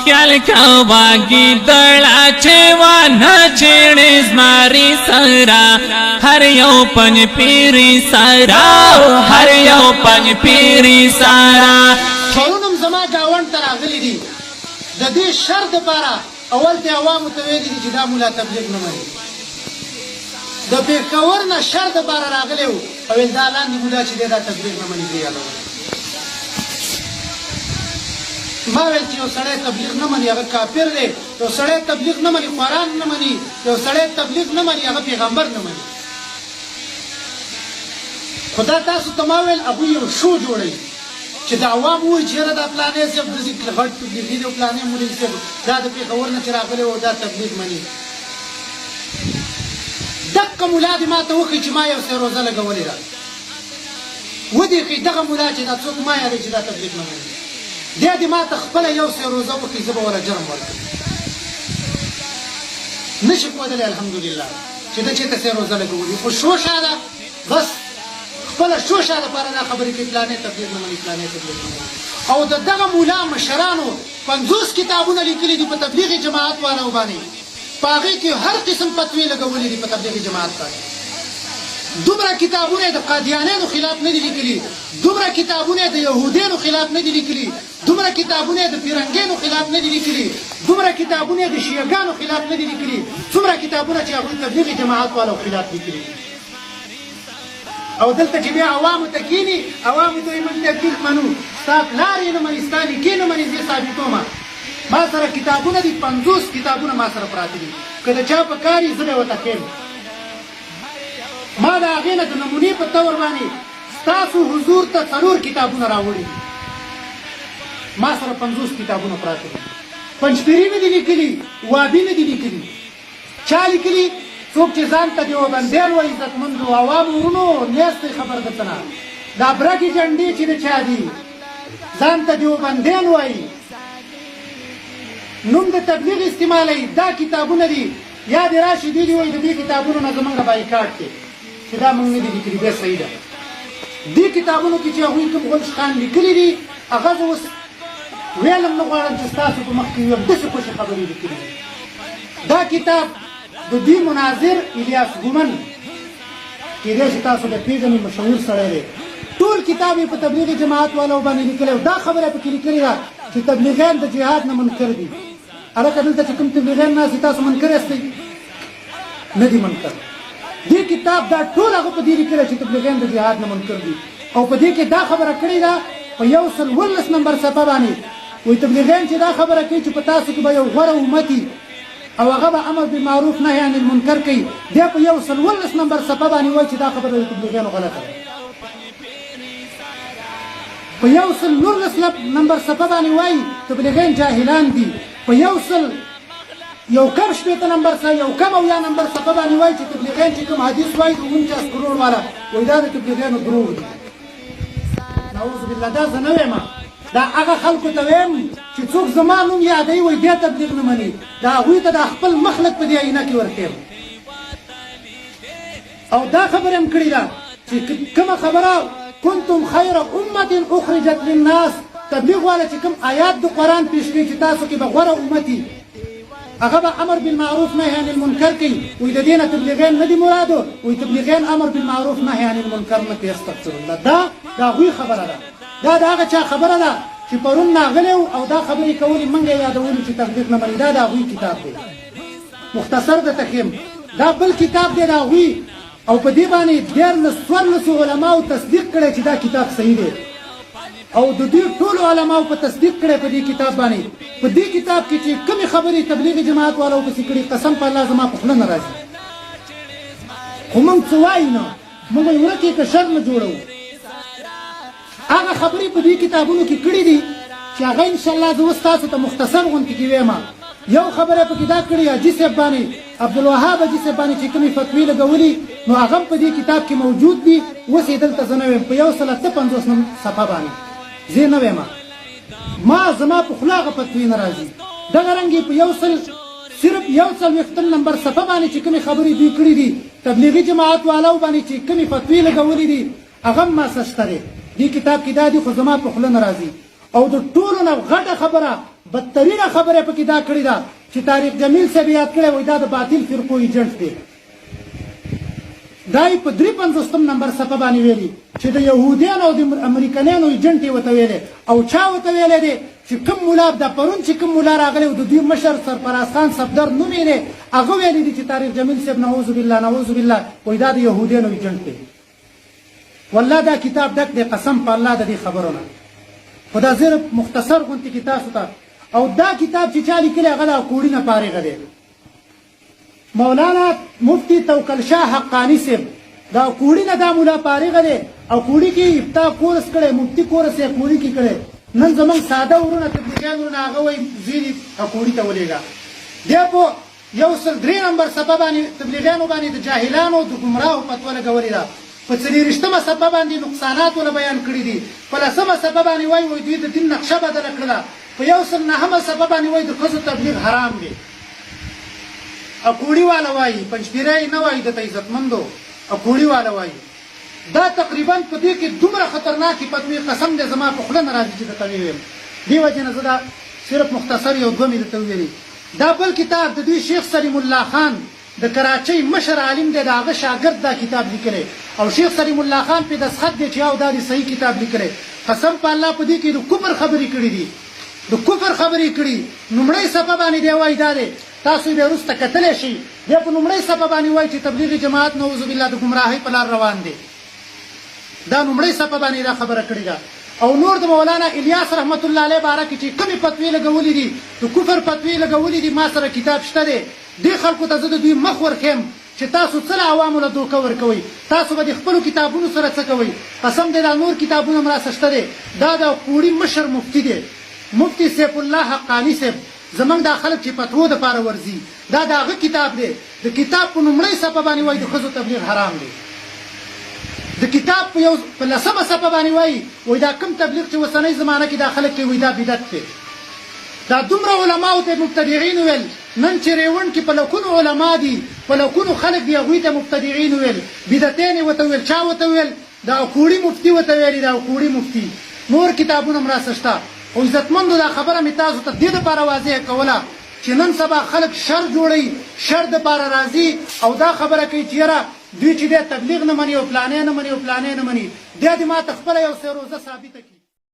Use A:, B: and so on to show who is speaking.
A: خیال کوا گیدڑا چیوانا چیڑی زماری سارا ہر یو پنج پیری سارا ہر یو پنج پیری سارا
B: پرونم زما گاوند تر اغلی دي د دې شر د پاره اول ته عوامو ته ویلي دي چې دا مولا تبلیغ نه مني د پېښور نه شر د پاره راغلی و او ویل دا لاندې مولا چې دی دا تبلیغ نه مني دی یادونه ما ویل چې یو سړی تبلیغ نه مني هغه کافر دی یو سړی تبلیغ نه مني قرآن نه مني یو سړی تبلیغ نه مني هغه پیغمبر نه مني خو دا تاسو ته ما ویل هغوی یو شو جوړوي چې د عوام وایي چې یاره دا پلانې صاحب داسې غټ تبلیغي دی او پلانې مولوي صاحب دا د پېښور نه چې راغلی و دا تبلیغ مني دقه ملا دې ما ته وښایي چې ما یو څه روزه لګولې ده ودې ښایي دغه ملا چې دا څوک ما یادوي چې دا تبلیغ نه مني دی دې ما ته خپله یو څه روزه وکړي زه به وله جرم ورکړم نه شي کودلی الحمدلله چې ده چېرته څه روزه لګولي خو شوشه ده بس خپله شوشه دپاره دا خبرې کوي پلانې تبلیغ نه مني پلانې تبلیغ نه مني او د دغه مولا مشرانو 50 کتابونه لیکلي دي په تبلیغي جماعت والو باندې په هغې کې هر قسم فتوې لګولې دي په تبلیغي جماعت باندې دومره کتابونه د قادیانیانو خلاف نه دي لیکلي دومره کتابونه د یهودیانو خلاف نه دي لیکلي دومره کتابونه د پیرنګیانو خلاف نه دي لیکلي دومره کتابونه د شیعګانو خلاف نه دي لیکلي څومره کتابونه چې هغوی تبلیغي جماعت والو خلاف لیکلي او دلته چې بیا عوامو ته کیني عوامو ته یې موږ تبلیغ منو ستا پلار یې نه مني ستا نیکې نه مني زه ثابتومه ما سره کتابونه دي 50 کتابونه ما سره پراته دي که د چا په کار یې زه به ورته ښیم ما د هغې نه د نمونې په طور باندې ستاسو حضور ته 4 کتابونه راوړي ما سره 50 کتابونه پراته دي پنجپیري نه دي لیکلي وابي نه دي لیکلي چا لیکلي څوک چې ځان ته دیوبندیان وایي عزتمندو عوامو ورونو نیاز ته خبر درته نه دا برګې جنډې چې د چا دي ځان ته دیوبندیان وایي نوم د تبلیغ استعمالوي دا کتابونه دي یا دې راشي دي وایي د دې کتابونو نه زمونږ بایکاټ دی چې دا موږ نه دي لیکلي بیا صحیح ده دې کتابونو کې چې هغوی کوم غلش خان لیکلي دي هغه زه اوس ویلم نه غواړم چې ستاسو په مخ کې ویم داسې خوشې خبرې لیکلي دي دا کتاب د دې مناظر الیاس ګومن کېدای شي تاسو د پېژنئ مشهور سړی دی ټول کتاب یې په تبلیغي جماعت والو باندې لیکلی دا خبره یې پکې لیکلې ده چې تبلیغیان د جهاد نه منکر دي هلکه دلته چې کوم تبلیغیان ناست دي تاسو منکر یاستئ نه دي منکر دې کتاب دا ټول هغه په دې لیکلی چې تبلیغیان د جهاد نه منکر دي او په دې کې دا خبره کړې ده په 119 نمبر صفحه باندې وایي تبلیغیان چې دا خبره کوي چې په تاسو کې به یو غوره امت او هغه به امر بالمعروف نهی عن المنکر کوي دی په 119 نمبر صفحه باندې وایي چې دا خبره د تبلیغیانو غلطه ده په 119 نمبر صفحه باندې وایي تبلیغیان جاهلان دي په 1 نمبر نمبر صفحه باندې وایي چې تبلیغیان چې کوم حدیث وایي د 49 کروڑ والا وایي دا د تبلیغیانو دروغ دي نعوذ بالله دا زه نه وایم دا هغه خلکو ته ویم چې څوک زما نوم یادوي وایي دی تبلیغ نه مني دا هغوی ته د خپل مخلق په دې آینه کې ورښیم او دا خبره هم کړې ده چې کومه خبره کنتم خیر امة اخرجت للناس تبلیغ والا چې کوم آیات د قرآن پیش کوي چې تاسو کې به غوره امتي هغه به امر بالمعروف نهی عن المنکر کوي وایي د دې نه تبلیغیان نه دي مرادو وایي تبلیغیان امر بالمعروف نهی عن المنکر نه کوي استغفر الله دا د هغوی خبره ده دا د هغه چا خبره ده چې پرون راغلی او دا خبرې کولې موږ یې یادولو چې تبلیغ نه مني دا د هغوی کتاب دی مختصر درته ښیم دا بل کتاب دی د هغوی او په دې باندې 14 علماو تصدیق کړی چې دا کتاب صحیح دی او د دې ټولو علماو په تصدیق کړی په دې کتاب باندې په دې کتاب کې چې کومې خبرې تبلیغي جماعت والو پسې کړي قسم په الله زما په خوله نه راځي خو موږ څه وایو نه موږ یې ورکې که شر نه جوړوو هغه خبرې په دې کتابونو کې کړي دي چې هغه انشاءالله زه اوس تاسو ته مختصر غوندې کې ویم یو خبره پکې دا کړې حاجي صاحب باندې عبدالوهاب حاجي صاحب باندې چې کومې فتوې لګولي نو هغه هم په دې کتاب کې موجود دي اوس یې دلته زه نه ویم په 153 صفحه باندې زه نه ویم ما زما په خوله هغه فتوې نه راځي دغه رنګې په صرف 140 نمبر صفحه باندې چې کومې خبرې دوی کړي دي تبلیغي جماعت والو باندې چې کومې فتوې لګولي دي هغه هم ما سسته دی دې کتاب کې دا دي خو زما په خوله نه راځي او د ټولو نه غټه خبره بدترینه خبره پکې دا کړې ده چې طارق جمیل صاحب یاد کړی وایي دا د باطل فرقو ایجنټ دی. دا یې په 53 نمبر صفحه باندې ویلي چې د یهودیانو او د امریکنیانو ایجنټ یې ورته ویلی او چا ورته ویلی دی چې کوم ملا دا پرون چې کوم ملا راغلی و د دوی مشر سرفراز خان صفدر نوم یې دی هغه ویلی دي چې طارق جمیل صاحب نعوذ بالله نعوذ بالله وایي دا د یهودیانو ایجنټ دی. والله دا کتاب ډک دی قسم په الله د دې خبرو نه. خو دا زه مختصر غوندې کې تاسو ته او دا کتاب چې چا لیکلی هغه د کوړي نه فارغه دی. مولانا مفتی توکل شاه حقانی صاحب دا کوړي نه دا مولا فارغه دی او کوړي کې ابتا کورس کړی مفتی کورس یې کوړي کې کړی. نن زمونږ ساده ورونه تبلیغیان ورونه هغه وایي زیري کوړي ته ولېږه. بیا په 103 نمبر صفحه باندې تبلیغیانو باندې د جاهلانو د ګمراهو فتوا لګولې ده. په 43مه صفحه باندې نقصانات ونه بیان کړي دي. په 10مه صفحه باندې وایي دوی د دین نقشه بدله کړله. په 109مه صفحه باندې وایي د ښځو تبلیغ حرام دی. اکوړي والا وایي پنځپیری نه وایي دته عزتمندو اکوړي والا وایي. دا تقریبا په دې کې دومره خطرناکې فتوی قسم دی زما په خوله نه راځي چې درته وییم. دې وجې نه زه دا صرف مختصر یو دوه مې درته وویلي. دا بل کتاب د دوی شیخ سلیم الله خان د کراچۍ مشر عالم دی د هغه شاګرد دا کتاب لیکلی او شیخ سلیم الله خان پې دستخط دی چې یو دا د صحیح کتاب لیکلی. قسم په الله په دې کې د کفر خبرې کړي دي د کفر خبرې کړي. لومړۍ صفحه باندې دی وایي دا دی تاسو بیا وروسته کتلی شئ. بیا په لومړۍ صفحه باندې وایي چې تبلیغي جماعت نعوذ بالله د ګمراهۍ په لار روان دی. دا لومړۍ صفحه باندې دا خبره کړې ده. او نور د مولانا الیاس رحمت الله علیه باره کې چې کومې فتوی لګولې دي د کفر فتوی لګولې دي ما سره کتاب شته دی. دې خلکو ته زه د دوی مخ ورکیم چې تاسو څه له عوامو له دوکه ورکوئ. تاسو به د خپلو کتابونو سره څه کوئ. قسم دی دا نور کتابونه هم راسه شته دی. دا د کوړي مشر مفتی دی مفتی سیف الله حقانی صاحب. زمونږ دا خلک چې فتوو دپاره ورځي دا د هغه کتاب دی. د کتاب په لومړۍ صفحه باندې وایي د ښځو تبلیغ حرام دی. د کتاب په 10مه صفحه باندې وایي دا کوم تبلیغ چې اوسنۍ زمانه کې دا خلک کوي دا بدعت دی. دا دومره علماو ته مبتدعین ویل. نن چې ریوند کې په لکونو علما دي په لکونو خلک دي هغوی ته مبتدعین ویل بدعتین یې ورته ویل. چا ورته ویل؟ دا کوړي مفتي ورته ویلي دا کوړي مفتي. نور کتابونه هم راسه شته. او عزتمندو دا خبره مې تاسو ته دې دپاره واضح کوله چې نن سبا خلک شر جوړوي شر دپاره راځي او دا خبره کوي چې یاره دوی چې دی تبلیغ نه مني او پلانې نه مني او پلانې نه مني. بیا دې ما ته خپله یو څه روزه ثابته کړي.